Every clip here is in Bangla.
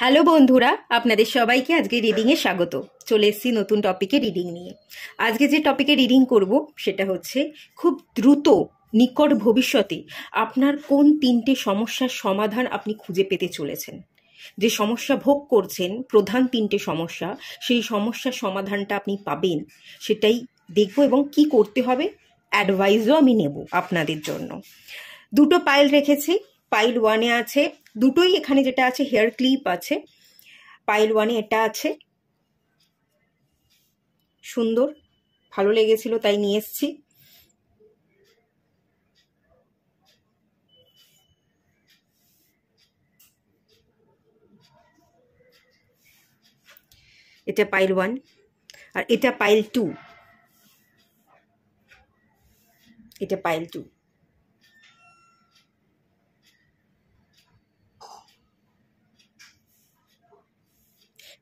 হ্যালো বন্ধুরা, আপনাদের সবাইকে আজকে রিডিংয়ে স্বাগত। চলে এসেছি নতুন টপিকে রিডিং নিয়ে। আজকে যে টপিকে রিডিং করব সেটা হচ্ছে খুব দ্রুত নিকট ভবিষ্যতে আপনার কোন তিনটে সমস্যার সমাধান আপনি খুঁজে পেতে চলেছেন। যে সমস্যা ভোগ করছেন, প্রধান তিনটে সমস্যা, সেই সমস্যার সমাধানটা আপনি পাবেন, সেটাই দেখব এবং কি করতে হবে অ্যাডভাইসও আমি নেব আপনাদের জন্য। দুটো পাইল রেখেছি। পাইল ওয়ানে আছে দুটোই, এখানে যেটা আছে হেয়ার ক্লিপ আছে। পাইল ওয়ানে এটা আছে, সুন্দর, ভালো লেগেছিল তাই নিয়ে এসছি। এটা পাইল ওয়ান আর এটা পাইল টু। এটা পাইল টু।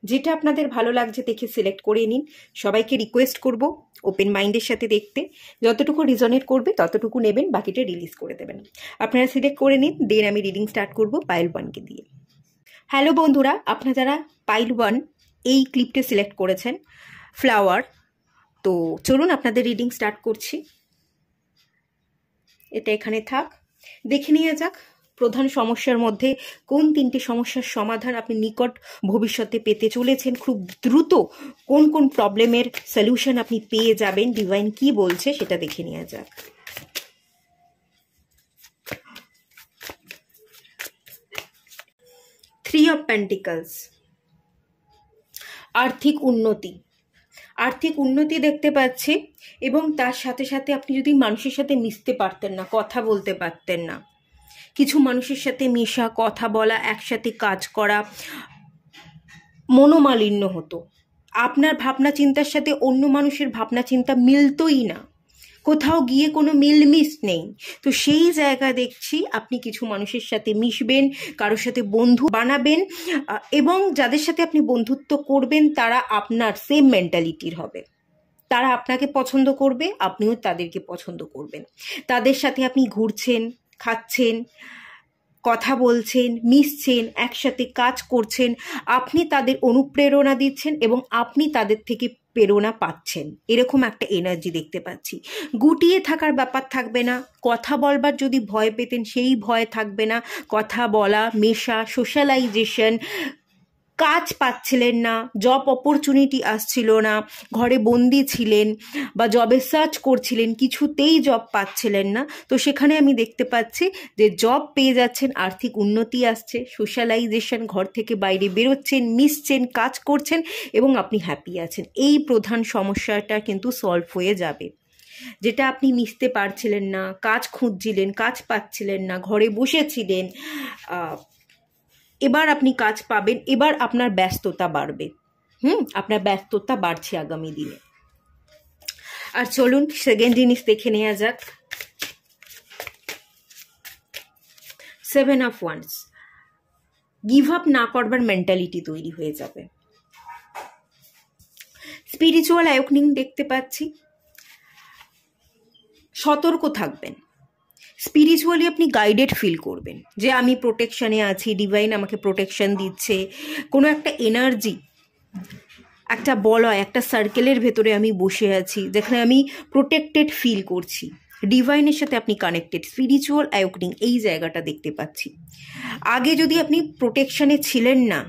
যেটা আপনাদের ভালো লাগছে দেখে সিলেক্ট করে নিন। সবাইকে রিকোয়েস্ট করব ওপেন মাইন্ডের সাথে দেখতে, যতটুকু রিজনেট করবে ততটুকু নেবেন, বাকিটা রিলিজ করে দেবেন। আপনারা সিলেক্ট করে নিন, দেন আমি রিডিং স্টার্ট করব পাইল ওয়ানকে দিয়ে। হ্যালো বন্ধুরা, আপনারা যারা পাইল ওয়ান এই ক্লিপটা সিলেক্ট করেছেন, ফ্লাওয়ার, তো চলুন আপনাদের রিডিং স্টার্ট করছি। এটা এখানে থাক, দেখে নিয়ে যাক প্রধান সমস্যার মধ্যে কোন তিনটে সমস্যার সমাধান আপনি নিকট ভবিষ্যতে পেতে চলেছেন। খুব দ্রুত কোন কোন প্রবলেমের সলিউশন আপনি পেয়ে যাবেন, ডিভাইন কি বলছে সেটা দেখে নিয়ে যাক। থ্রি অফ পেন্টিকলস, আর্থিক উন্নতি। আর্থিক উন্নতি দেখতে পাচ্ছি, এবং তার সাথে সাথে আপনি যদি মানুষের সাথে মিশতে পারতেন না, কথা বলতে পারতেন না, কিছু মানুষের সাথে মেশা, কথা বলা, একসাথে কাজ করা, মনোমালিন্য হতো। আপনার ভাবনা চিন্তার সাথে অন্য মানুষের ভাবনা চিন্তা মিলতোই না, কোথাও গিয়ে কোনো মিলমিশ নেই। তো সেই জায়গা দেখছি আপনি কিছু মানুষের সাথে মিশবেন, কারোর সাথে বন্ধু বানাবেন, এবং যাদের সাথে আপনি বন্ধুত্ব করবেন তারা আপনার সেম মেন্টালিটির হবে। তারা আপনাকে পছন্দ করবে, আপনিও তাদেরকে পছন্দ করবেন। তাদের সাথে আপনি ঘুরছেন, খাচ্ছেন, কথা বলছেন, মিশছেন, একসাথে কাজ করছেন, আপনি তাদের অনুপ্রেরণা দিচ্ছেন এবং আপনি তাদের থেকে প্রেরণা পাচ্ছেন। এরকম একটা এনার্জি দেখতে পাচ্ছি। গুটিয়ে থাকার ব্যাপার থাকবে না। কথা বলবার যদি ভয় পেতেন সেই ভয় থাকবে না। কথা বলা, মেশা, সোশ্যালাইজেশন, কাজ পাচ্ছিলেন না, জব অপরচুনিটি আসছিল না, ঘরে বন্দি ছিলেন বা জবের সার্চ করছিলেন, কিছুতেই জব পাচ্ছিলেন না, তো সেখানে আমি দেখতে পাচ্ছি যে জব পেয়ে যাচ্ছেন, আর্থিক উন্নতি আসছে, সোশ্যালাইজেশন, ঘর থেকে বাইরে বেরোচ্ছেন, মিশছেন, কাজ করছেন এবং আপনি হ্যাপি আছেন। এই প্রধান সমস্যাটা কিন্তু সলভ হয়ে যাবে। যেটা আপনি মিশতে পারছিলেন না, কাজ খুঁজছিলেন, কাজ পাচ্ছিলেন না, ঘরে বসেছিলেন, এবার আপনি কাজ পাবেন। এবার আপনার ব্যস্ততা বাড়বে। আপনার ব্যস্ততা বাড়ছে আগামী দিনে। আর চলুন সেকেন্ড জিনিস দেখে নেওয়া যাক। Seven of wands, give up না করবার মেন্টালিটি তৈরি হয়ে যাবে। স্পিরিচুয়াল অ্যাওয়েকনিং দেখতে পাচ্ছি, সতর্ক থাকবেন। স্পিরিচুয়ালি আপনি গাইডেড ফিল করবেন যে আমি প্রোটেকশানে আছি, ডিভাইন আমাকে প্রোটেকশন দিচ্ছে। কোনো একটা এনার্জি, একটা বলয়, একটা সার্কেলের ভেতরে আমি বসে আছি যেখানে আমি প্রোটেক্টেড ফিল করছি। ডিভাইনের সাথে আপনি কানেক্টেড, স্পিরিচুয়াল অ্যাওয়েকনিং এই জায়গাটা দেখতে পাচ্ছি। আগে যদি আপনি প্রোটেকশানে ছিলেন না,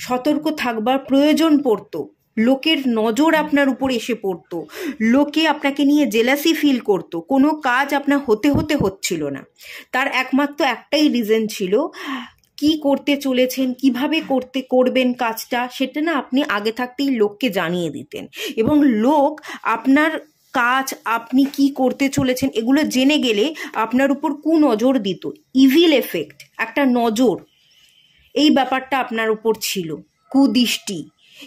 সতর্ক থাকবার প্রয়োজন পড়তো, লোকের নজর আপনার উপর এসে পড়তো, লোকে আপনাকে নিয়ে জেলাসি ফিল করতো, কোনো কাজ আপনার হচ্ছিল না, তার একমাত্র একটাই রিজন ছিল কি করতে চলেছেন, কিভাবে করবেন কাজটা, সেটা না আপনি আগে থাকতেই লোককে জানিয়ে দিতেন, এবং লোক আপনার কাজ, আপনি কি করতে চলেছেন এগুলো জেনে গেলে আপনার উপর কুনজর দিত। ইভিল এফেক্ট, একটা নজর, এই ব্যাপারটা আপনার উপর ছিল, কুদৃষ্টি।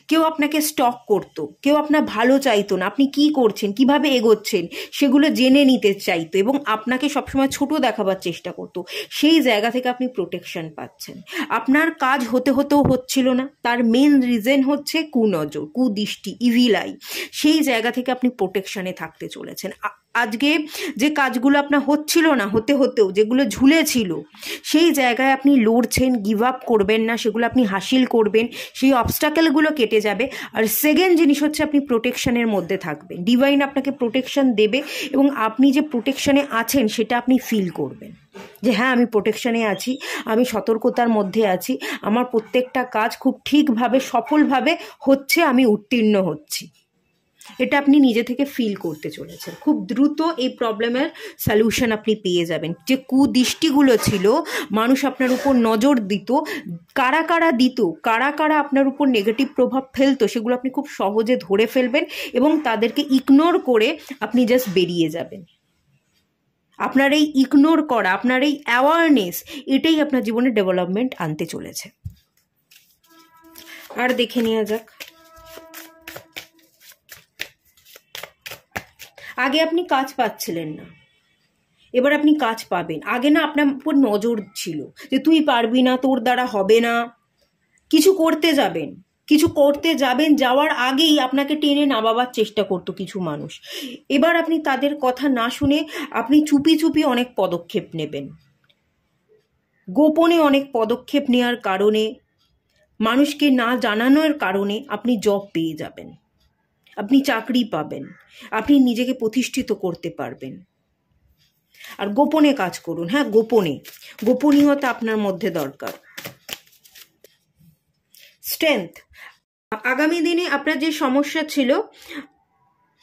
কেউ আপনাকে স্টক করতো, কেউ আপনার ভালো চাইতো না, আপনি কি করছেন, কিভাবে এগোচ্ছেন সেগুলো জেনে নিতে চাইতো এবং আপনাকে সবসময় ছোট দেখাবার চেষ্টা করতো। সেই জায়গা থেকে আপনি প্রোটেকশন পাচ্ছেন। আপনার কাজ হতেও হচ্ছিল না, তার মেন রিজন হচ্ছে কুনজর, কুদৃষ্টি, ইভিল আই। সেই জায়গা থেকে আপনি প্রোটেকশনে থাকতে চলেছেন। আজকে যে কাজগুলো আপনার হচ্ছিল না, হতেও যেগুলো ঝুলেছিল, সেই জায়গায় আপনি লড়ছেন, গিভ আপ করবেন না, সেগুলো আপনি হাসিল করবেন, সেই অবস্টাকেলগুলো কেটে যাবে। আর সেকেন্ড জিনিস হচ্ছে আপনি প্রোটেকশনের মধ্যে থাকবেন, ডিভাইন আপনাকে প্রোটেকশন দেবে এবং আপনি যে প্রোটেকশনে আছেন সেটা আপনি ফিল করবেন যে হ্যাঁ আমি প্রোটেকশনে আছি, আমি সতর্কতার মধ্যে আছি, আমার প্রত্যেকটা কাজ খুব ঠিকভাবে সফলভাবে হচ্ছে, আমি উত্তীর্ণ হচ্ছি। এটা আপনি নিজে থেকে ফিল করতে চলেছেন। খুব দ্রুত এই প্রবলেমের সলিউশন আপনি পেয়ে যাবেন। যে কুদৃষ্টিগুলো ছিল, মানুষ আপনার উপর নজর দিত, কারা কারা আপনার উপর নেগেটিভ প্রভাব ফেলতো, সেগুলো আপনি খুব সহজে ধরে ফেলবেন এবং তাদেরকে ইগনোর করে আপনি জাস্ট বেরিয়ে যাবেন। আপনার এই ইগনোর করা, আপনার এই অ্যাওয়ারনেস, এটাই আপনার জীবনে ডেভেলপমেন্ট আনতে চলেছে। আর দেখে নেওয়া যাক। আগে আপনি কাজ পাচ্ছিলেন না, এবার আপনি কাজ পাবেন। আগে না আপনার উপর নজর ছিল যে তুই পারবি না, তোর দ্বারা হবে না। কিছু করতে যাবেন, যাওয়ার আগেই আপনাকে টেনে নামাবার চেষ্টা করতো কিছু মানুষ। এবার আপনি তাদের কথা না শুনে আপনি চুপি অনেক পদক্ষেপ নেবেন। গোপনে অনেক পদক্ষেপ নেওয়ার কারণে, মানুষকে না জানানোর কারণে আপনি জব পেয়ে যাবেন, আপনি চাকরি পাবেন, আপনি নিজেকে প্রতিষ্ঠিত করতে পারবেন। আর গোপনে কাজ করুন, হ্যাঁ গোপনীয়তা আপনার মধ্যে দরকার। স্ট্রেংথ, আগামী দিনে আপনার যে সমস্যা ছিল,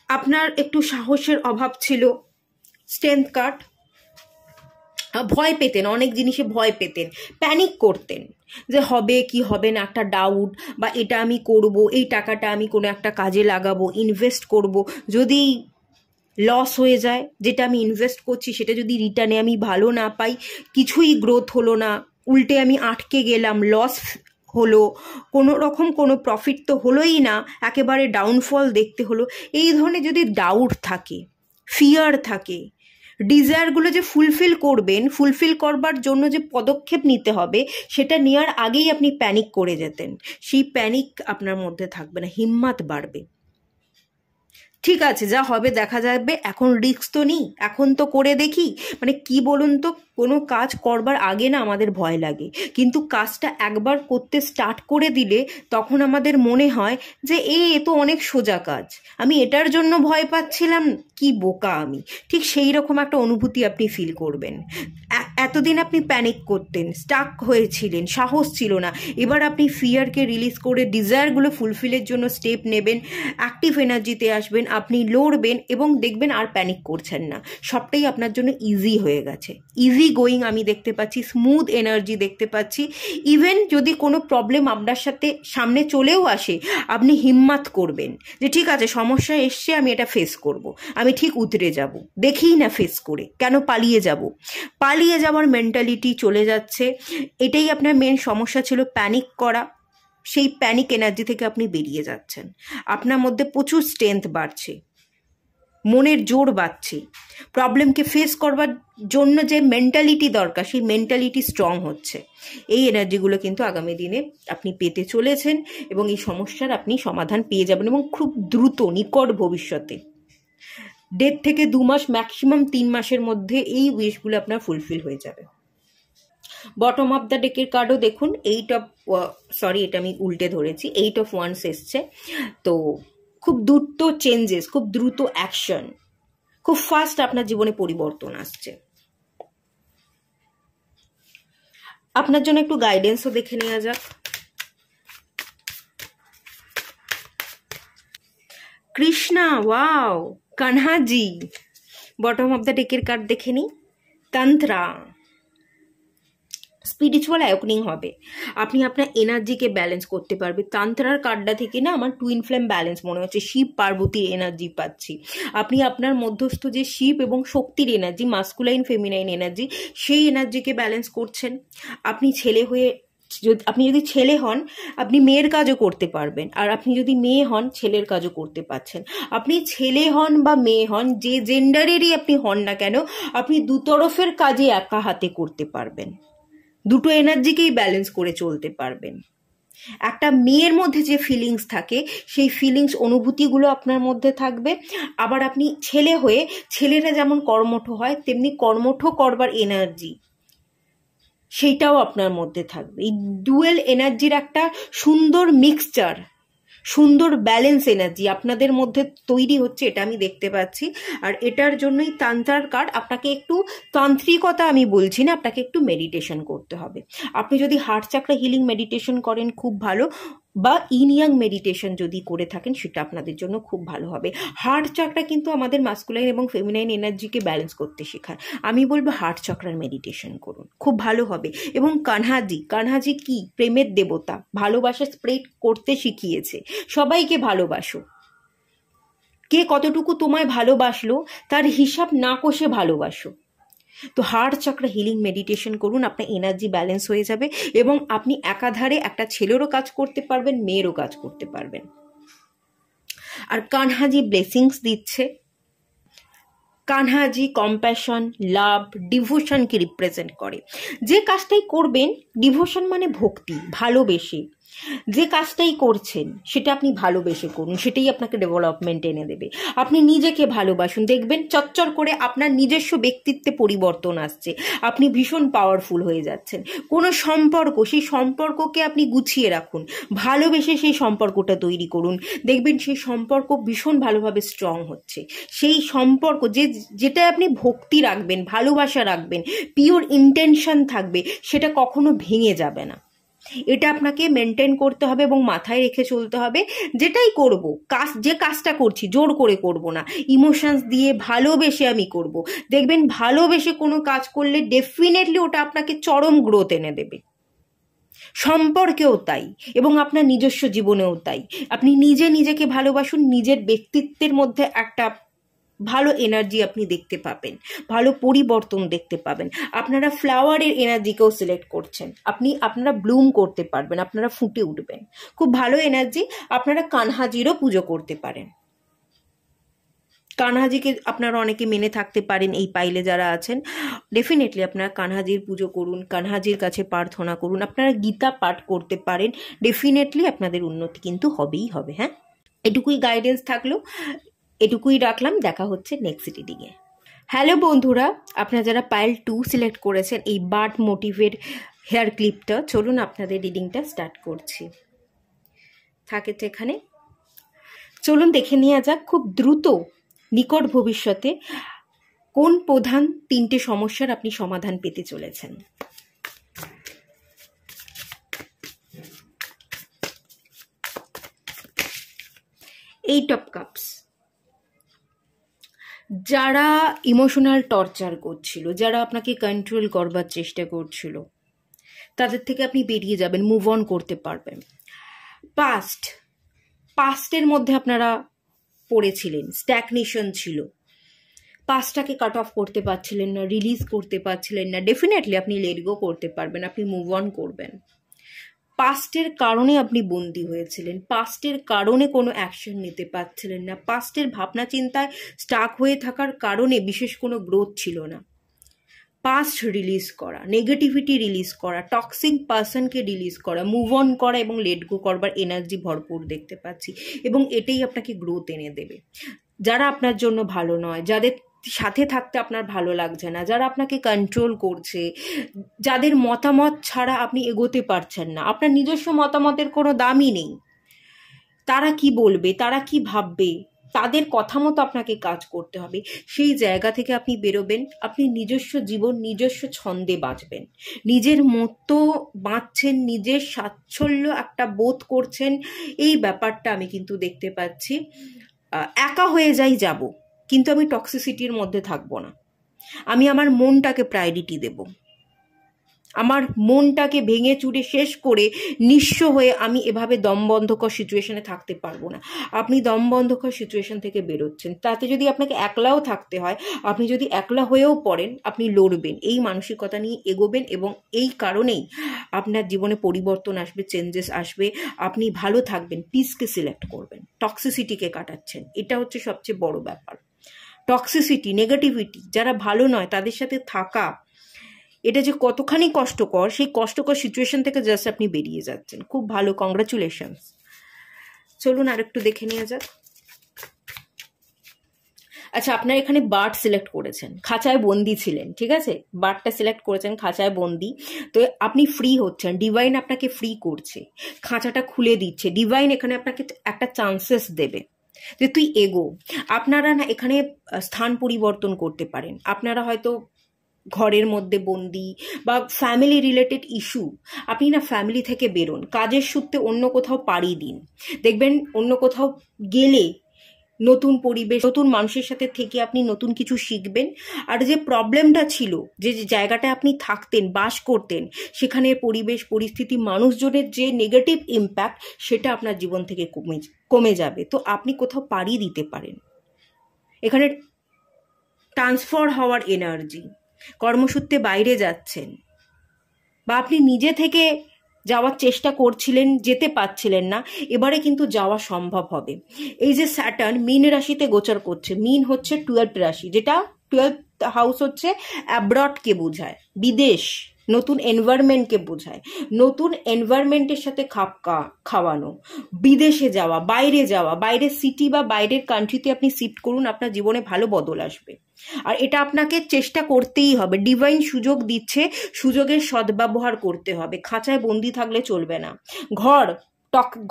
আপনার একটু সাহসের অভাব ছিল, স্ট্রেংথ কার্ড। ভয় পেতেন, অনেক জিনিসে ভয় পেতেন, প্যানিক করতেন যে হবে কি হবে না, একটা ডাউট, বা এটা আমি করব, এই টাকাটা আমি কোনো একটা কাজে লাগাবো, ইনভেস্ট করব, যদি লস হয়ে যায়, যেটা আমি ইনভেস্ট করছি সেটা যদি রিটার্নে আমি ভালো না পাই, কিছুই গ্রোথ হলো না, উল্টে আমি আটকে গেলাম, লস হলো, কোনো রকম কোনো প্রফিট তো হলোই না, একেবারে ডাউনফল দেখতে হলো। এই ধরনের যদি ডাউট থাকে, ফিয়ার থাকে, ডিজায়ারগুলো যে ফুলফিল করবার জন্য যে পদক্ষেপ নিতে হবে, সেটা নেওয়ার আগেই আপনি প্যানিক করে যেতেন। সেই প্যানিক আপনার মধ্যে থাকবে না, হিম্মত বাড়বে। ঠিক আছে, যা হবে দেখা যাবে, এখন রিস্ক তো নেই, এখন তো করে দেখি। মানে কি বলুন তো, কোনো কাজ করবার আগে না আমাদের ভয় লাগে, কিন্তু কাজটা একবার করতে স্টার্ট করে দিলে তখন আমাদের মনে হয় যে এ তো অনেক সোজা কাজ, আমি এটার জন্য ভয় পাচ্ছিলাম, কি বোকা আমি। ঠিক সেই রকম একটা অনুভূতি আপনি ফিল করবেন। এতদিন আপনি প্যানিক করতেন, স্টাক হয়েছিলেন, সাহস ছিল না, এবার আপনি ফিয়ারকে রিলিজ করে ডিজায়ারগুলো ফুলফিলের জন্য স্টেপ নেবেন, অ্যাক্টিভ এনার্জিতে আসবেন, আপনি লড়বেন এবং দেখবেন আর প্যানিক করছেন না, সবটাই আপনার জন্য ইজি হয়ে গেছে। ইজি গোয়িং আমি দেখতে পাচ্ছি, স্মুথ এনার্জি দেখতে পাচ্ছি। ইভেন যদি কোনো প্রবলেম আপনার সাথে সামনে চলেও আসে, আপনি হিম্মত করবেন যে ঠিক আছে, সমস্যা এসছে, আমি এটা ফেস করব, আমি ঠিক উতরে যাব, দেখেই না ফেস করে, কেন পালিয়ে যাওয়ার মেন্টালিটি চলে যাচ্ছে। এটাই আপনার মেন সমস্যা ছিল, প্যানিক করা। সেই প্যানিক এনার্জি থেকে আপনি বেরিয়ে যাচ্ছেন, আপনার মধ্যে প্রচুর স্ট্রেংথ বাড়ছে, মনের জোর বাড়ছে, প্রবলেমকে ফেস করবার জন্য যে মেন্টালিটি দরকার সেই মেন্টালিটি স্ট্রং হচ্ছে। এই এনার্জিগুলো কিন্তু আগামী দিনে আপনি পেতে চলেছেন এবং এই সমস্যার আপনি সমাধান পেয়ে যাবেন এবং খুব দ্রুত, নিকট ভবিষ্যতে, 1.5 থেকে 2 মাস, ম্যাক্সিমাম 3 মাসের মধ্যে এই উইশগুলো আপনার ফুলফিল হয়ে যাবে। বটম অফ দ্য ডেকের কার্ডও দেখুন, এটা আমি উল্টে ধরেছি, 8 of Wands এসছে। তো খুব দ্রুত চেঞ্জেস, খুব দ্রুত অ্যাকশন, খুব ফাস্ট আপনার জীবনে পরিবর্তন আসছে। আপনার জন্য একটু গাইডেন্সও দেখে নেওয়া যাক। কৃষ্ণা, ওয়াও, কানহাজি। বটম অফ দ্য ডেকের কার্ড দেখে নিই। তন্ত্রা, স্পিরিচুয়াল অ্যাওয়েকনিং হবে, আপনি আপনার এনার্জিকে ব্যালেন্স করতে পারবে। তান্ত্রার কার্ডটা থেকে না আমার টুইন ফ্লেম ব্যালেন্স মনে হচ্ছে, শিব পার্বতীর এনার্জি পাচ্ছি। আপনি আপনার মধ্যস্থ যে শিব এবং শক্তির এনার্জি, মাস্কুলাইন ফেমিনাইন এনার্জি, সেই এনার্জিকে ব্যালেন্স করছেন। আপনি যদি ছেলে হন, আপনি মেয়ের কাজও করতে পারবেন, আর আপনি যদি মেয়ে হন, ছেলের কাজও করতে পারছেন। আপনি ছেলে হন বা মেয়ে হন, যে জেন্ডারেরই আপনি হন না কেন, আপনি দুতরফের কাজে একা হাতে করতে পারবেন, দুটো এনার্জিকেই ব্যালেন্স করে চলতে পারবেন। একটা মেয়ের মধ্যে যে ফিলিংস থাকে সেই ফিলিংস অনুভূতিগুলো আপনার মধ্যে থাকবে। আবার আপনি ছেলে হয়ে ছেলেরা যেমন কর্মঠ হয় তেমনি কর্মঠ করবার এনার্জি সেইটাও আপনার মধ্যে থাকবে। এই ডুয়েল এনার্জির একটা সুন্দর মিক্সচার, সুন্দর ব্যালেন্স এনার্জি আপনাদের মধ্যে তৈরি হচ্ছে, এটা আমি দেখতে পাচ্ছি। আর এটার জন্যই তান্ত্রার কার্ড। আপনাকে একটু তান্ত্রিকতা আমি বলছি না, আপনাকে একটু মেডিটেশন করতে হবে। আপনি যদি হার্ট চাকরা হিলিং মেডিটেশন করেন খুব ভালো, বা ইন ইয়াং মেডিটেশন যদি করে থাকেন সেটা আপনাদের জন্য খুব ভালো হবে। হার্ট চাকরা কিন্তু আমাদের মাস্কুলাইন এবং ফেমিনাইন এনার্জিকে ব্যালেন্স করতে শেখায়। আমি বলবো হার্ট চাকরার মেডিটেশন করুন, খুব ভালো হবে। এবং কানহাজি কি? প্রেমের দেবতা, ভালোবাসা স্প্রেড করতে শিখিয়েছে। সবাইকে ভালোবাসো, কে কতটুকু তোমায় ভালোবাসলো তার হিসাব না কষে ভালোবাসো। তো হার্ট চাকরা হিলিং মেডিটেশন করুন, আপনার এনার্জি ব্যালেন্স হয়ে যাবে এবং আপনি একাধারে একটা ছেলেরও কাজ করতে পারবেন, মেয়েরও কাজ করতে পারবেন। আর কানহাজি ব্লেসিংস দিচ্ছে। কানহাজি কম্প্যাশন, লাভ, ডিভোশনকে রিপ্রেজেন্ট করে। যে কাজটাই করবেন, ডিভোশন মানে ভক্তি, ভালোবেসে যে কাজটাই করছেন সেটা আপনি ভালোবেসে করুন, সেটাই আপনাকে ডেভেলপমেন্ট এনে দেবে। আপনি নিজেকে ভালোবাসুন, দেখবেন চচ্চর করে আপনার নিজস্ব ব্যক্তিত্বে পরিবর্তন আসছে, আপনি ভীষণ পাওয়ারফুল হয়ে যাচ্ছেন। কোনো সম্পর্ক, সেই সম্পর্ককে আপনি গুছিয়ে রাখুন, ভালোবেসে সেই সম্পর্কটা তৈরি করুন, দেখবেন সেই সম্পর্ক ভীষণ ভালোভাবে স্ট্রং হচ্ছে। সেই সম্পর্ক যেটা আপনি ভক্তি রাখবেন, ভালোবাসা রাখবেন, পিওর ইন্টেনশন থাকবে, সেটা কখনো ভেঙে যাবে না। এটা আপনাকে মেনটেন করতে হবে এবং মাথায় রেখে চলতে হবে। যেটাই করব, যে কাজটা করছি জোর করে করব না, ইমোশনস দিয়ে ভালোবেসে আমি করব। দেখবেন ভালোবেসে কোনো কাজ করলে ডেফিনেটলি ওটা আপনাকে চরম গ্রোথ এনে দেবে। সম্পর্কেও তাই এবং আপনার নিজস্ব জীবনেও তাই। আপনি নিজেকে ভালোবাসুন, নিজের ব্যক্তিত্বের মধ্যে একটা ভালো এনার্জি আপনি দেখতে পাবেন, ভালো পরিবর্তন দেখতে পাবেন। আপনারা ফ্লাওয়ারের এনার্জিকেও সিলেক্ট করছেন, আপনারা ব্লুম করতে পারবেন, আপনারা ফুটে উঠবেন, খুব ভালো এনার্জি। আপনারা কানহাজিরও পুজো করতে পারেন। কানহাজিকে আপনারা অনেকে মেনে থাকতে পারেন, এই পাইলে যারা আছেন ডেফিনেটলি আপনারা কানহাজির পুজো করুন, কানহাজির কাছে প্রার্থনা করুন, আপনারা গীতা পাঠ করতে পারেন, ডেফিনেটলি আপনাদের উন্নতি কিন্তু হবেই হবে। হ্যাঁ, এটুকুই গাইডেন্স থাকলো, এটুকুই রাখলাম। দেখা হচ্ছে নেক্সট রিডিংয়ে। হ্যালো বন্ধুরা, আপনারা যারা পাইল 2 সিলেক্ট করেছেন এই বার্ড মোটিভের হেয়ার ক্লিপটা, চলুন আপনাদের রিডিংটা স্টার্ট করছি। থাকে তো এখানে, চলুন দেখে নেওয়া যাক খুব দ্রুত নিকট ভবিষ্যতে কোন প্রধান 3টে সমস্যার আপনি সমাধান পেতে চলেছেন। Eight of cups. যারা ইমোশনাল টর্চার করছিল, যারা আপনাকে কন্ট্রোল করবার চেষ্টা করছিল, তাদের থেকে আপনি বেরিয়ে যাবেন, মুভ অন করতে পারবেন। পাস্টের মধ্যে আপনারা পড়েছিলেন, স্ট্যাগনেশন ছিল, পাস্টটাকে কাট অফ করতে পারছিলেন না, রিলিজ করতে পারছিলেন না, ডেফিনেটলি আপনি লেট গো করতে পারবেন, আপনি মুভ অন করবেন। পাস্টের কারণে আপনি বন্দী হয়েছিলেন, পাস্টের কারণে কোনো অ্যাকশন নিতে পারছিলেন না, পাস্টের ভাবনা চিন্তায় স্টাক হয়ে থাকার কারণে বিশেষ কোনো গ্রোথ ছিল না। পাস্ট রিলিজ করা, নেগেটিভিটি রিলিজ করা, টক্সিক পার্সনকে রিলিজ করা, মুভ অন করা এবং লেট গো করবার এনার্জি ভরপুর দেখতে পাচ্ছি এবং এটাই আপনাকে গ্রোথ এনে দেবে। যারা আপনার জন্য ভালো নয়, যাদের সাথে থাকতে আপনার ভালো লাগছে না, যারা আপনাকে কন্ট্রোল করছে, যাদের মতামত ছাড়া আপনি এগোতে পারছেন না, আপনার নিজস্ব মতামতের কোনো দামই নেই, তারা কি বলবে, তারা কি ভাববে, তাদের কথা মতো আপনাকে কাজ করতে হবে, সেই জায়গা থেকে আপনি বেরোবেন। আপনি নিজস্ব জীবন নিজস্ব ছন্দে বাঁচবেন, নিজের মতো বাঁচছেন, নিজের সাচ্ছল্য একটা বোধ করছেন, এই ব্যাপারটা আমি কিন্তু দেখতে পাচ্ছি। একা হয়ে যাব, কিন্তু আমি টক্সিসিটির মধ্যে থাকবো না, আমি আমার মনটাকে প্রায়োরিটি দেব, আমার মনটাকে ভেঙে চুরে শেষ করে নিঃস্ব হয়ে আমি এভাবে দমবন্ধকর সিচুয়েশনে থাকতে পারবো না। আপনি দমবন্ধকর সিচুয়েশন থেকে বেরোচ্ছেন, তাতে যদি আপনাকে একলাও থাকতে হয়, আপনি যদি একলা হয়েও পড়েন, আপনি লড়বেন, এই মানসিকতা নিয়ে এগোবেন এবং এই কারণেই আপনার জীবনে পরিবর্তন আসবে, চেঞ্জেস আসবে, আপনি ভালো থাকবেন, পিসকে সিলেক্ট করবেন, টক্সিসিটিকে কাটাচ্ছেন, এটা হচ্ছে সবচেয়ে বড় ব্যাপার। টক্সিসিটি, নেগেটিভিটি, যারা ভালো নয় তাদের সাথে থাকা এটা যে কতখানি কষ্টকর, সেই কষ্টকর সিচুয়েশন থেকে জাস্ট আপনি বেরিয়ে যাচ্ছেন। খুব ভালো, কংগ্রাচুলেশনস। চলুন আরেকটু দেখে নেওয়া যাক। আচ্ছা, আপনার এখানে বার্ড সিলেক্ট করেছেন, খাঁচায় বন্দি ছিলেন, ঠিক আছে, বার্ডটা সিলেক্ট করেছেন, খাঁচায় বন্দি। তো আপনি ফ্রি হচ্ছেন, ডিভাইন আপনাকে ফ্রি করছে, খাঁচাটা খুলে দিচ্ছে। ডিভাইন এখানে আপনাকে একটা চান্সেস দেবে যে তুই এগো। আপনারা না এখানে স্থান পরিবর্তন করতে পারেন। আপনারা হয়তো ঘরের মধ্যে বন্দি বা ফ্যামিলি রিলেটেড ইস্যু, আপনি না ফ্যামিলি থেকে বেরোন, কাজের সূত্রে অন্য কোথাও পাড়ি দিন। দেখবেন অন্য কোথাও গেলে নতুন পরিবেশ, নতুন মানুষের সাথে থেকে আপনি নতুন কিছু শিখবেন। আর যে প্রবলেমটা ছিল, যে জায়গাটায় আপনি থাকতেন, বাস করতেন, সেখানের পরিবেশ পরিস্থিতি, মানুষজনের যে নেগেটিভ ইম্প্যাক্ট, সেটা আপনার জীবন থেকে কমে যাবে। তো আপনি কোথাও পাড়ি দিতে পারেন। এখানে ট্রান্সফার হওয়ার এনার্জি, কর্মসূত্রে বাইরে যাচ্ছেন, বা আপনি নিজে থেকে যাওয়ার চেষ্টা করছিলেন, যেতে পারছিলেন না, এবারে কিন্তু যাওয়া সম্ভব হবে। এই যে স্যাটার্ন মীন রাশিতে গোচর করছে, মীন হচ্ছে 12th রাশি, যেটা 12th হাউস হচ্ছে অ্যাব্রডকে বোঝায়, বিদেশ, নতুন এনভায়রনমেন্টকে বোঝায়, নতুন এনভায়রনমেন্টের সাথে খাপ খাওয়ানো, বিদেশে যাওয়া, বাইরের সিটি বা বাইরের কান্ট্রিতে আপনি শিফট করুন, আপনার জীবনে ভালো বদল আসবে। আর এটা আপনাকে চেষ্টা করতেই হবে। ডিভাইন সুযোগ দিচ্ছে, সুযোগের সদ্ব্যবহার করতে হবে। খাঁচায় বন্দি থাকলে চলবে না।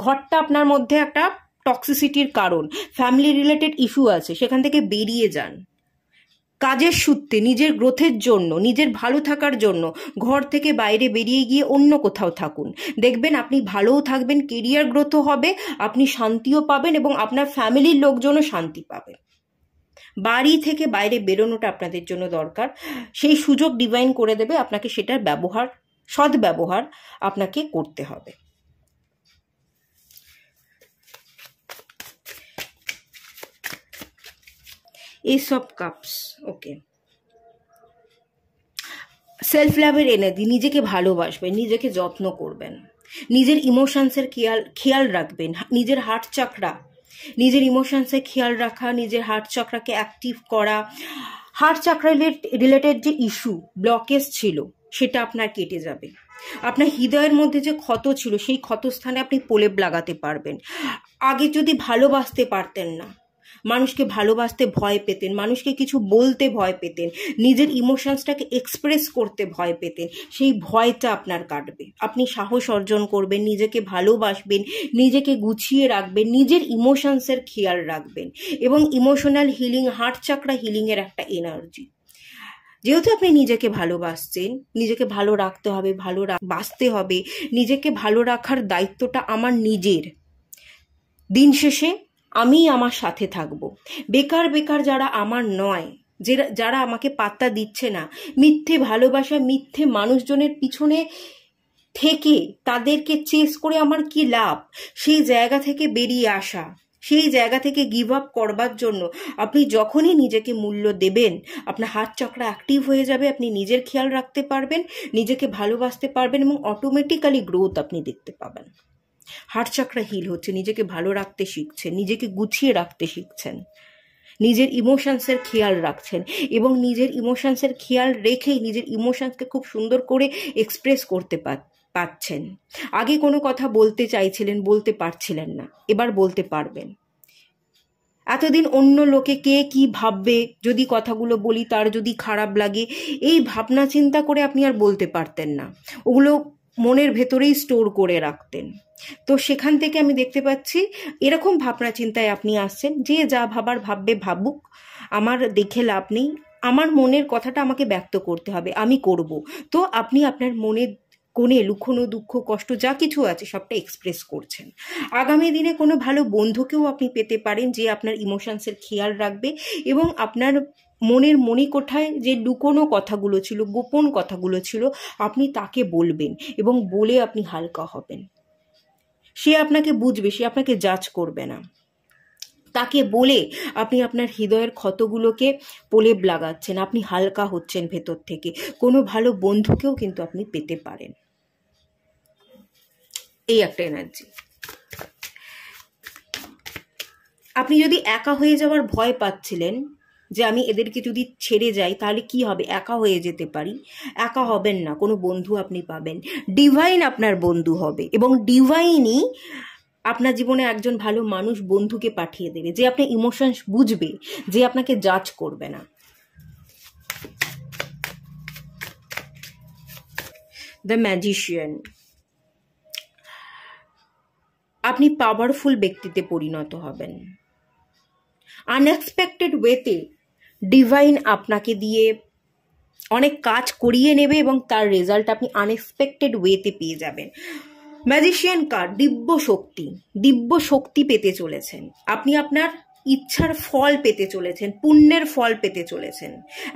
ঘরটা আপনার মধ্যে একটা টক্সিসিটির কারণ, ফ্যামিলি রিলেটেড ইস্যু আছে, সেখান থেকে বেরিয়ে যান। কাজের সূত্রে, নিজের গ্রোথের জন্য, নিজের ভালো থাকার জন্য ঘর থেকে বাইরে বেরিয়ে গিয়ে অন্য কোথাও থাকুন। দেখবেন আপনি ভালোও থাকবেন, কেরিয়ার গ্রোথও হবে, আপনি শান্তিও পাবেন এবং আপনার ফ্যামিলির লোকজনও শান্তি পাবেন। বাড়ি থেকে বাইরে বেরোনোটা আপনাদের জন্য দরকার। সেই সুযোগ ডিভাইন করে দেবে, আপনাকে সেটার সদ্ব্যবহার আপনাকে করতে হবে। S of cups, okay. Self লাভের এনার্জি, নিজেকে ভালোবাসবেন, নিজেকে যত্ন করবেন, নিজের ইমোশনসের খেয়াল রাখবেন। নিজের হার্ট চাকরা, নিজের ইমোশনসের খেয়াল রাখা, নিজের হার্ট চাকরাকে অ্যাক্টিভ করা। হার্ট চাকরা রিলেটেড যে ইস্যু, ব্লকেজ ছিল, সেটা আপনার কেটে যাবে। আপনার হৃদয়ের মধ্যে যে ক্ষত ছিল, সেই ক্ষতস্থানে আপনি প্রলেপ লাগাতে পারবেন। আগে যদি ভালোবাসতে পারতেন না, মানুষকে ভালোবাসতে ভয় পেতেন, মানুষকে কিছু বলতে ভয় পেতেন, নিজের ইমোশনসটাকে এক্সপ্রেস করতে ভয় পেতেন, সেই ভয়টা আপনার কাটবে। আপনি সাহস অর্জন করবেন, নিজেকে ভালোবাসবেন, নিজেকে গুছিয়ে রাখবেন, নিজের ইমোশনসের খেয়াল রাখবেন। এবং ইমোশনাল হিলিং, হার্ট চাকরা হিলিংয়ের একটা এনার্জি। যেহেতু আপনি নিজেকে ভালোবাসছেন, নিজেকে ভালো রাখতে হবে, বাঁচতে হবে, নিজেকে ভালো রাখার দায়িত্বটা আমার নিজের। দিন শেষে আমি আমার সাথে থাকব। বেকার যারা আমার নয়, যারা আমাকে পাত্তা দিচ্ছে না, মিথ্যে ভালোবাসা, মিথ্যে মানুষজনের পিছনে থেকে তাদেরকে চেস করে আমার কি লাভ, সেই জায়গা থেকে বেরিয়ে আসা, সেই জায়গা থেকে গিভ আপ করবার জন্য আপনি যখনই নিজেকে মূল্য দেবেন, আপনার হার্ট চক্রা অ্যাক্টিভ হয়ে যাবে, আপনি নিজের খেয়াল রাখতে পারবেন, নিজেকে ভালোবাসতে পারবেন এবং অটোমেটিক্যালি গ্রোথ আপনি দেখতে পাবেন। হার্ট চাকরা হিল হচ্ছে, নিজেকে ভালো রাখতে শিখছেন, নিজেকে গুছিয়ে রাখতে শিখছেন, নিজের ইমোশনসের খেয়াল রাখছেন এবং নিজের ইমোশনসের খেয়াল রেখেই নিজের ইমোশনসকে খুব সুন্দর করে এক্সপ্রেস করতে পারছেন। আগে কোনো কথা বলতে চাইছিলেন, বলতে পারছিলেন না, এবার বলতে পারবেন। এতদিন অন্য লোকে কে কি ভাববে, যদি কথাগুলো বলি তার যদি খারাপ লাগে, এই ভাবনা চিন্তা করে আপনি আর বলতে পারতেন না, ওগুলো মনের ভেতরেই স্টোর করে রাখতেন। তো সেখান থেকে আমি দেখতে পাচ্ছি এরকম ভাবনা চিন্তায় আপনি আসছেন, যে যা ভাবার ভাববে ভাবুক, আমার দেখে লাভ নেই, আমার মনের কথাটা আমাকে ব্যক্ত করতে হবে, আমি করব। তো আপনি আপনার মনের কোণে লুকোনো দুঃখ, কষ্ট যা কিছু আছে সবটা এক্সপ্রেস করছেন। আগামী দিনে কোনো ভালো বন্ধুকেও আপনি পেতে পারেন, যে আপনার ইমোশনসের খেয়াল রাখবে এবং আপনার মনের মণিকোঠায় যে লুকোনো কথাগুলো ছিল, গোপন কথাগুলো ছিল, আপনি তাকে বলবেন এবং বলে আপনি হালকা হবেন। সে আপনাকে বুঝবে, সে আপনাকে জাজ করবে না। তাকে বলে আপনি আপনার হৃদয়ের ক্ষতগুলোকে প্রলেপ লাগাচ্ছেন, আপনি হালকা হচ্ছেন ভেতর থেকে। কোনো ভালো বন্ধুকেও কিন্তু আপনি পেতে পারেন। এই একটা এনার্জি। আপনি যদি একা হয়ে যাওয়ার ভয় পাচ্ছিলেন, যে আমি এদেরকে যদি ছেড়ে যাই তাহলে কি হবে, একা হয়ে যেতে পারি। একা হবেন না, কোনো বন্ধু আপনি পাবেন, ডিভাইন আপনার বন্ধু হবে, এবং ডিভাইনই আপনার জীবনে একজন ভালো মানুষ বন্ধুকে পাঠিয়ে দেবে, যে আপনার ইমোশনস বুঝবে, যে আপনাকে জাজ করবে না। দ্য ম্যাজিশিয়ান, আপনি পাওয়ারফুল ব্যক্তিতে পরিণত হবেন। আনএক্সপেক্টেড ওয়েতে ডিভাইন আপনাকে দিয়ে অনেক কাজ করিয়ে নেবে এবং তার রেজাল্ট আপনি আনএক্সপেক্টেড ওয়েতে পেয়ে যাবেন। ম্যাজিশিয়ান কার্ড, দিব্য শক্তি পেতে চলেছেন আপনি, আপনার ইচ্ছার ফল পেতে চলেছেন, পুণ্যের ফল পেতে চলেছেন।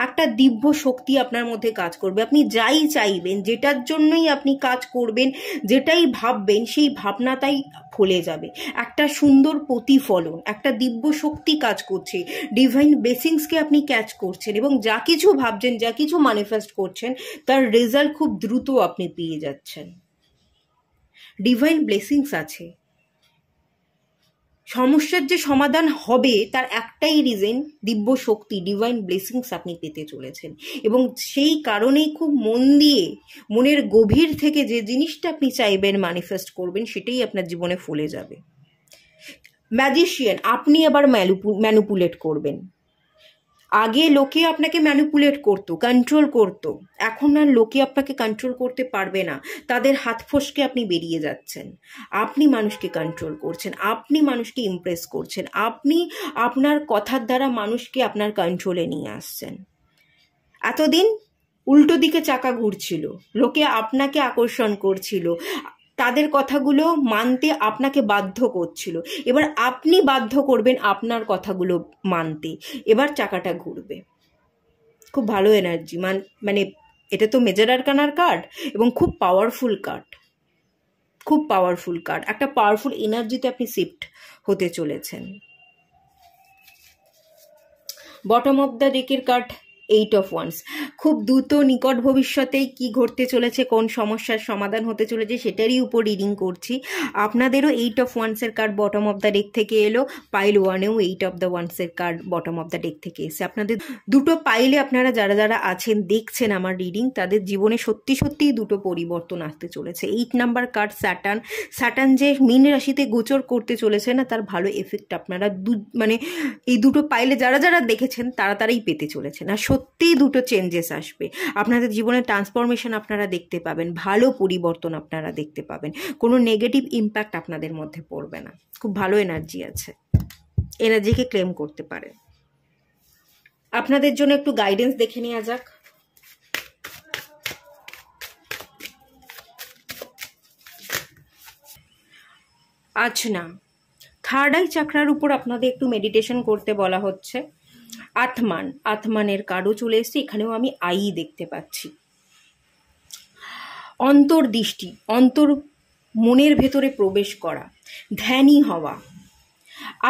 একটা দিব্য শক্তি আপনার মধ্যে কাজ করবে। আপনি যাই চাইবেন, যেটার জন্যই আপনি কাজ করবেন, যেটাই ভাববেন, সেই ভাবনাটাই ফলে যাবে। একটা সুন্দর প্রতিফলন, একটা দিব্য শক্তি কাজ করছে, ডিভাইন ব্লেসিংসকে আপনি ক্যাচ করছেন, এবং যা কিছু ভাবছেন, যা কিছু ম্যানিফেস্ট করছেন, তার রেজাল্ট খুব দ্রুত আপনি পেয়ে যাচ্ছেন। ডিভাইন ব্লেসিংস আছে। সমস্যার যে সমাধান হবে তার একটাই রিজন, দিব্য শক্তি, ডিভাইন ব্লেসিংস আপনি পেতে চলেছেন, এবং সেই কারণেই খুব মন দিয়ে, মনের গভীর থেকে যে জিনিসটা আপনি চাইবেন, ম্যানিফেস্ট করবেন, সেটাই আপনার জীবনে ফলে যাবে। ম্যাজিশিয়ান, আপনি আবার ম্যানিপুলেট করবেন। আগে লোকে আপনাকে ম্যানিপুলেট করতো, কন্ট্রোল করতো, এখন আর লোকে আপনাকে কন্ট্রোল করতে পারবে না। তাদের হাত ফসকে আপনি বেরিয়ে যাচ্ছেন। আপনি মানুষকে কন্ট্রোল করছেন, আপনি মানুষকে ইমপ্রেস করছেন, আপনি আপনার কথার দ্বারা মানুষকে আপনার কন্ট্রোলে নিয়ে আসছেন। এতদিন উল্টো দিকে চাকা ঘুরছিল, লোকে আপনাকে আকর্ষণ করছিল, তাদের কথাগুলো মানতে আপনাকে বাধ্য করছিল। এবার আপনি বাধ্য করবেন আপনার কথাগুলো মানতে, এবার চাকাটা ঘুরবে। খুব ভালো এনার্জি, মানে এটা তো মেজর আরকানার কার্ড এবং খুব পাওয়ারফুল কার্ড, খুব পাওয়ারফুল কার্ড। একটা পাওয়ারফুল এনার্জিতে আপনি শিফট হতে চলেছেন। বটম অফ দ্য ডেকের কার্ড, 8 of Wands। খুব দ্রুত নিকট ভবিষ্যতেই কি ঘটতে চলেছে, কোন সমস্যার সমাধান হতে চলেছে, সেটারই উপর রিডিং করছি। আপনাদেরও 8 of Wands এর card bottom of the deck থেকে এলো, পাইল 1-এও 8 of the Wands এর card bottom of the deck থেকে এসে আপনাদের দুটো পাইলে আপনারা যারা যারা আছেন, দেখছেন আমার রিডিং, তাদের জীবনে সত্যি সত্যিই দুটো পরিবর্তন আসতে চলেছে। 8 নাম্বার কার্ড স্যাটার্ন যে মীন রাশিতে গোচর করতে চলেছে না, তার ভালো এফেক্ট আপনারা মানে এই দুটো পাইলে যারা যারা দেখেছেন তারাই পেতে চলেছেন। আর সত্যিই দুটো চেঞ্জেস আসবে আপনাদের জীবনে, ট্রান্সফরমেশন আপনারা দেখতে পাবেন, ভালো পরিবর্তন আপনারা দেখতে পাবেন, কোনো নেগেটিভ ইম্প্যাক্ট আপনাদের মধ্যে পড়বে না। খুব ভালো এনার্জি আছে, এনার্জিকে ক্লেম করতে পারে। আপনাদের জন্য একটু গাইডেন্স দেখে নেওয়া যাক। আচ্ছা, থার্ড আই চাকরার উপর আপনাদের একটু মেডিটেশন করতে বলা হচ্ছে। আত্মানের কার্ডও চলে এসছে, এখানেও আমি আই দেখতে পাচ্ছি। অন্তর্দৃষ্টি, মনের ভেতরে প্রবেশ করা, ধ্যানী হওয়া।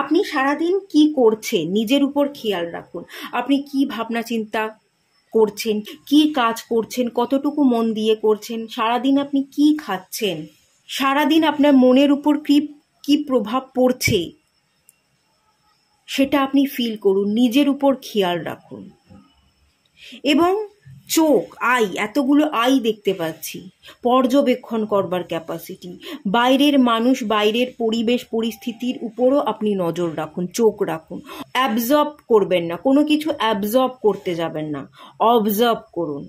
আপনি সারাদিন কি করছেন নিজের উপর খেয়াল রাখুন। আপনি কি ভাবনা চিন্তা করছেন, কি কাজ করছেন, কতটুকু মন দিয়ে করছেন, সারাদিন আপনি কি খাচ্ছেন, সারাদিন আপনার মনের উপর কি প্রভাব পড়ছে সেটা আপনি ফিল করুন, নিজের উপর খেয়াল রাখুন। এবং চোখ, এতগুলো দেখতে পাচ্ছি, পর্যবেক্ষণ করবার ক্যাপাসিটি, বাইরের মানুষ, বাইরের পরিবেশ পরিস্থিতির উপরও আপনি নজর রাখুন, চোখ রাখুন। অ্যাবজর্ব করবেন না, কোনো কিছু অ্যাবজর্ব করতে যাবেন না, অবজার্ভ করুন,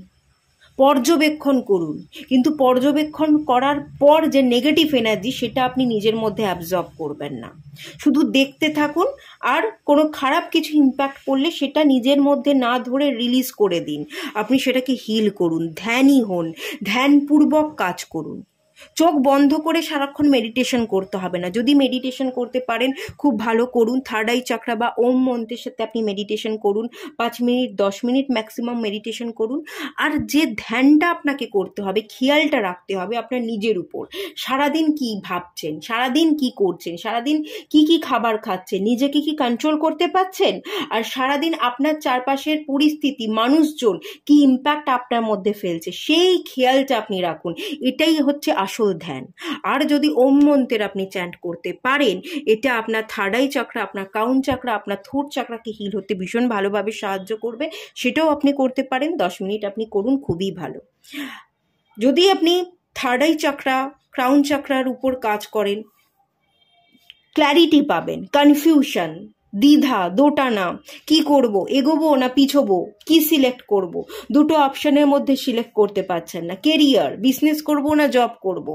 পর্যবেক্ষণ করুন। কিন্তু পর্যবেক্ষণ করার পর যে নেগেটিভ এনার্জি, সেটা আপনি নিজের মধ্যে অ্যাবজর্ব করবেন না, শুধু দেখতে থাকুন। আর কোনো খারাপ কিছু ইম্প্যাক্ট করলে সেটা নিজের মধ্যে না ধরে রিলিজ করে দিন, আপনি সেটাকে হিল করুন, ধ্যানী হন, ধ্যানপূর্বক কাজ করুন। চোখ বন্ধ করে সারাক্ষণ মেডিটেশন করতে হবে না, যদি মেডিটেশন করতে পারেন খুব ভালো করুন। থার্ড আই চাকরা বা ওম মন্ত্রের সাথে আপনি মেডিটেশন করুন, 5 মিনিট 10 মিনিট ম্যাক্সিমাম মেডিটেশন করুন। আর যে ধ্যানটা আপনাকে করতে হবে, খেয়ালটা রাখতে হবে আপনার নিজের উপর। সারাদিন কি ভাবছেন, সারাদিন কি করছেন, সারাদিন কি খাবার খাচ্ছেন, নিজেকে কি কন্ট্রোল করতে পারছেন, আর সারাদিন আপনার চারপাশের পরিস্থিতি, মানুষজন কি ইম্প্যাক্ট আপনার মধ্যে ফেলছে, সেই খেয়ালটা আপনি রাখুন। এটাই হচ্ছে আসল ধ্যান। আর যদি ওম মন্ত্রের আপনি চ্যান্ট করতে পারেন, এটা আপনার থার্ড আই চাকরা, আপনার ক্রাউন চাকরা, আপনার থ্রোট চাকরাকে হিল হতে ভীষণ ভালোভাবে সাহায্য করবে। সেটাও আপনি করতে পারেন, 10 মিনিট আপনি করুন, খুবই ভালো। যদি আপনি থার্ড আই চাকরা, ক্রাউন চাকরার উপর কাজ করেন, ক্ল্যারিটি পাবেন, কনফিউশন, দ্বিধা, দোটানা, কি করব, এগোবো না পিছবো, কি সিলেক্ট করব, দুটো অপশনের মধ্যে সিলেক্ট করতে পারছেন না, কেরিয়ার, বিজনেস করব না জব করব,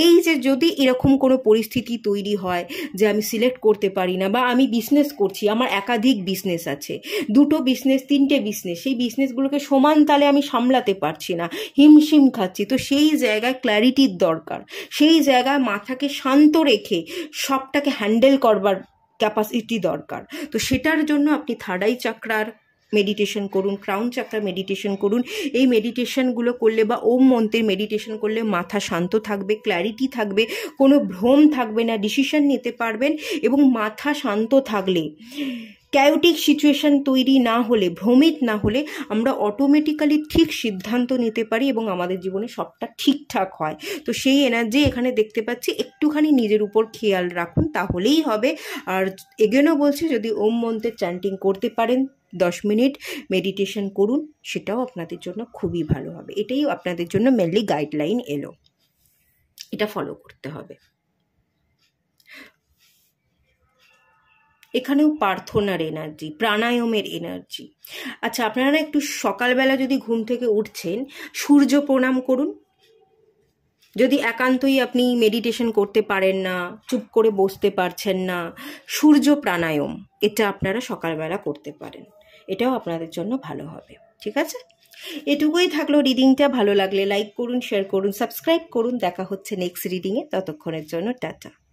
এই যে যদি এরকম কোনো পরিস্থিতি তৈরি হয় যে আমি সিলেক্ট করতে পারি না, বা আমি বিজনেস করছি, আমার একাধিক বিজনেস আছে, দুটো বিজনেস, 3টে বিজনেস, সেই বিজনেসগুলোকে সমান তালে আমি সামলাতে পারছি না, হিমশিম খাচ্ছি, তো সেই জায়গায় ক্ল্যারিটির দরকার। সেই জায়গায় মাথাকে শান্ত রেখে সবটাকে হ্যান্ডেল করবার ক্যাপাসিটি দরকার। তো সেটার জন্য আপনি থার্ড আই চাকরার মেডিটেশন করুন, ক্রাউন চাকরার মেডিটেশন করুন। এই মেডিটেশনগুলো করলে বা ওম মন্ত্রের মেডিটেশন করলে মাথা শান্ত থাকবে, ক্ল্যারিটি থাকবে, কোনো ভ্রম থাকবে না, ডিসিশন নিতে পারবেন। এবং মাথা শান্ত থাকলে, ক্যাওটিক সিচুয়েশন তৈরি না হলে, ভ্রমিত না হলে আমরা অটোমেটিক্যালি ঠিক সিদ্ধান্ত নিতে পারি এবং আমাদের জীবনে সবটা ঠিকঠাক হয়। তো সেই এনার্জি এখানে দেখতে পাচ্ছি, একটুখানি নিজের উপর খেয়াল রাখুন, তাহলেই হবে। আর এগেনও বলছি, যদি ওম মন্ত্রের চ্যান্টিং করতে পারেন, 10 মিনিট মেডিটেশন করুন, সেটাও আপনাদের জন্য খুবই ভালো হবে। এটাই আপনাদের জন্য মেনলি গাইডলাইন এলো, এটা ফলো করতে হবে। এখানেও প্রার্থনার এনার্জি, প্রাণায়ামের এনার্জি। আচ্ছা, আপনারা একটু সকালবেলা যদি ঘুম থেকে উঠছেন, সূর্য প্রণাম করুন। যদি একান্তই আপনি মেডিটেশন করতে পারেন না, চুপ করে বসতে পারছেন না, সূর্য প্রাণায়াম এটা আপনারা সকালবেলা করতে পারেন, এটাও আপনাদের জন্য ভালো হবে। ঠিক আছে, এটুকুই থাকলো রিডিংটা। ভালো লাগলে লাইক করুন, শেয়ার করুন, সাবস্ক্রাইব করুন। দেখা হচ্ছে নেক্সট রিডিংয়ে, ততক্ষণের জন্য টাটা।